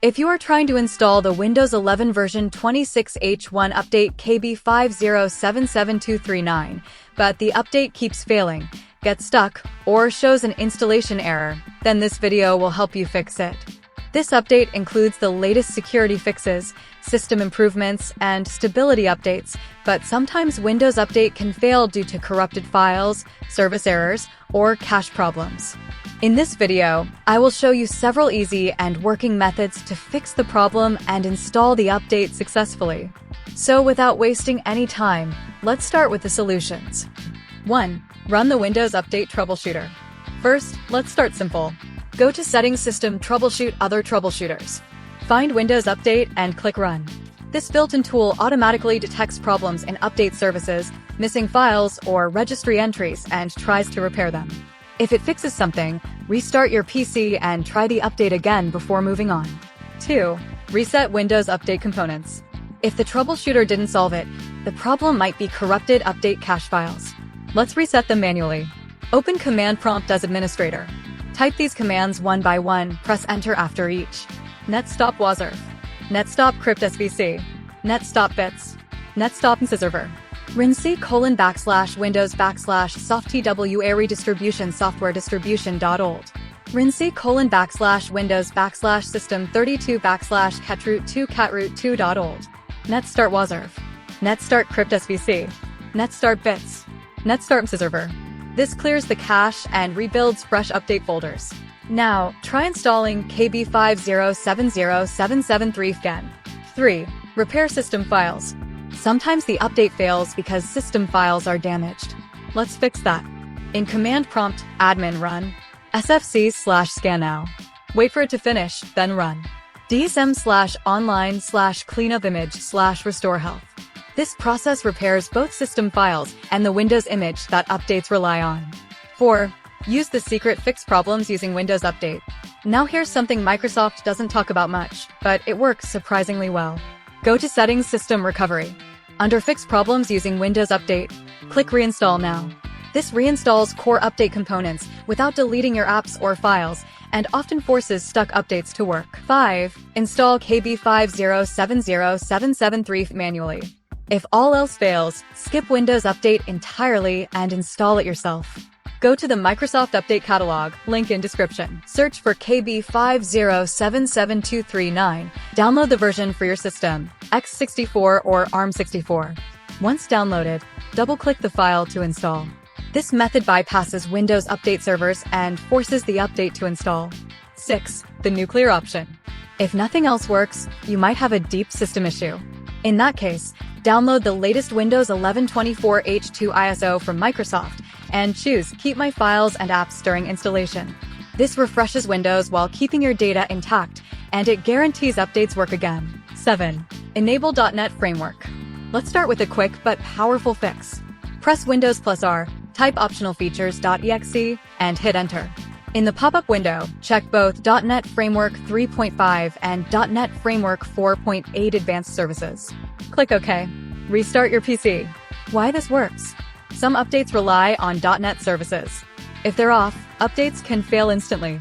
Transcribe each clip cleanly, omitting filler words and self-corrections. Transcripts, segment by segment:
If you are trying to install the Windows 11 version 26H1 update KB5077239, but the update keeps failing, gets stuck, or shows an installation error, then this video will help you fix it. This update includes the latest security fixes, system improvements, and stability updates, but sometimes Windows Update can fail due to corrupted files, service errors, or cache problems. In this video, I will show you several easy and working methods to fix the problem and install the update successfully. So without wasting any time, let's start with the solutions. 1. Run the Windows Update troubleshooter. First, let's start simple. Go to Settings, System, Troubleshoot, Other Troubleshooters. Find Windows Update and click Run. This built-in tool automatically detects problems in update services, missing files, or registry entries and tries to repair them. If it fixes something, restart your PC and try the update again before moving on. 2. Reset Windows Update components. If the troubleshooter didn't solve it, the problem might be corrupted update cache files. Let's reset them manually. Open Command Prompt as administrator. Type these commands one by one, press Enter after each. netstop wazrf, netstop crypt svc, netstop bits, netstop server. rinc:/windows/softtwa redistribution software distribution.old. rinc:/system32/catroot2 catroot2.old. netstart wazrf, netstart crypt svc, netstart bits, netstart server. This clears the cache and rebuilds fresh update folders. Now, try installing KB5070773 again. 3. Repair system files. Sometimes the update fails because system files are damaged. Let's fix that. In Command Prompt, admin run SFC/scan now. Wait for it to finish, then run DISM/online/cleanup image/restore health. This process repairs both system files and the Windows image that updates rely on. 4. Use the secret fix problems using Windows Update. Now here's something Microsoft doesn't talk about much, but it works surprisingly well. Go to Settings, System Recovery. Under Fix Problems using Windows Update, click Reinstall now. This reinstalls core update components without deleting your apps or files, and often forces stuck updates to work. 5. Install KB5070773 manually. If all else fails, skip Windows Update entirely and install it yourself. Go to the Microsoft Update catalog, link in description. Search for KB5077239. Download the version for your system, x64 or ARM64. Once downloaded, double-click the file to install. This method bypasses Windows Update servers and forces the update to install. 6. The nuclear option. If nothing else works, you might have a deep system issue. In that case, download the latest Windows 11 24H2 ISO from Microsoft and choose Keep My Files and Apps during installation. This refreshes Windows while keeping your data intact, and it guarantees updates work again. 7. Enable .NET Framework. Let's start with a quick but powerful fix. Press Windows +R, type optional features.exe, and hit Enter. In the pop-up window, check both .NET Framework 3.5 and .NET Framework 4.8 Advanced Services. Click OK. Restart your PC. Why this works? Some updates rely on .NET services. If they're off, updates can fail instantly.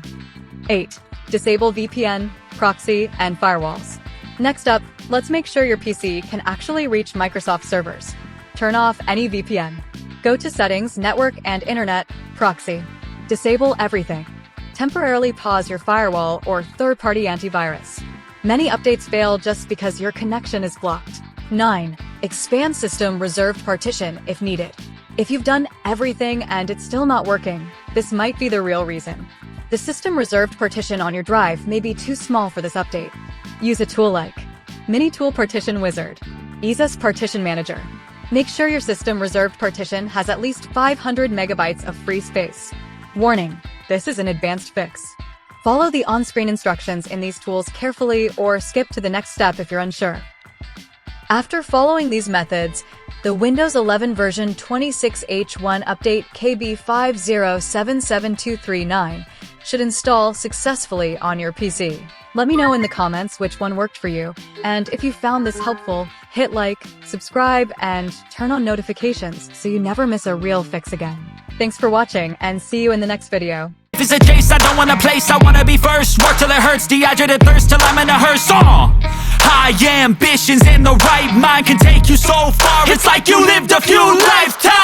8. Disable VPN, proxy, and firewalls. Next up, let's make sure your PC can actually reach Microsoft servers. Turn off any VPN. Go to Settings, Network and Internet, Proxy. Disable everything. Temporarily pause your firewall or third-party antivirus. Many updates fail just because your connection is blocked. 9. Expand System Reserved Partition if needed. If you've done everything and it's still not working, this might be the real reason. The System Reserved Partition on your drive may be too small for this update. Use a tool like Mini Tool Partition Wizard, EaseUS Partition Manager. Make sure your System Reserved Partition has at least 500 megabytes of free space. Warning: this is an advanced fix. Follow the on-screen instructions in these tools carefully or skip to the next step if you're unsure. After following these methods, the Windows 11 version 26H1 update KB5077239 should install successfully on your PC. Let me know in the comments which one worked for you, and if you found this helpful, hit like, subscribe, and turn on notifications so you never miss a real fix again. Thanks for watching, and see you in the next video. If it's a chase, I don't want a place, I wanna be first. Work till it hurts, dehydrated thirst till I'm in a hearse. High ambitions and the right mind can take you so far. It's like you lived a few lifetimes.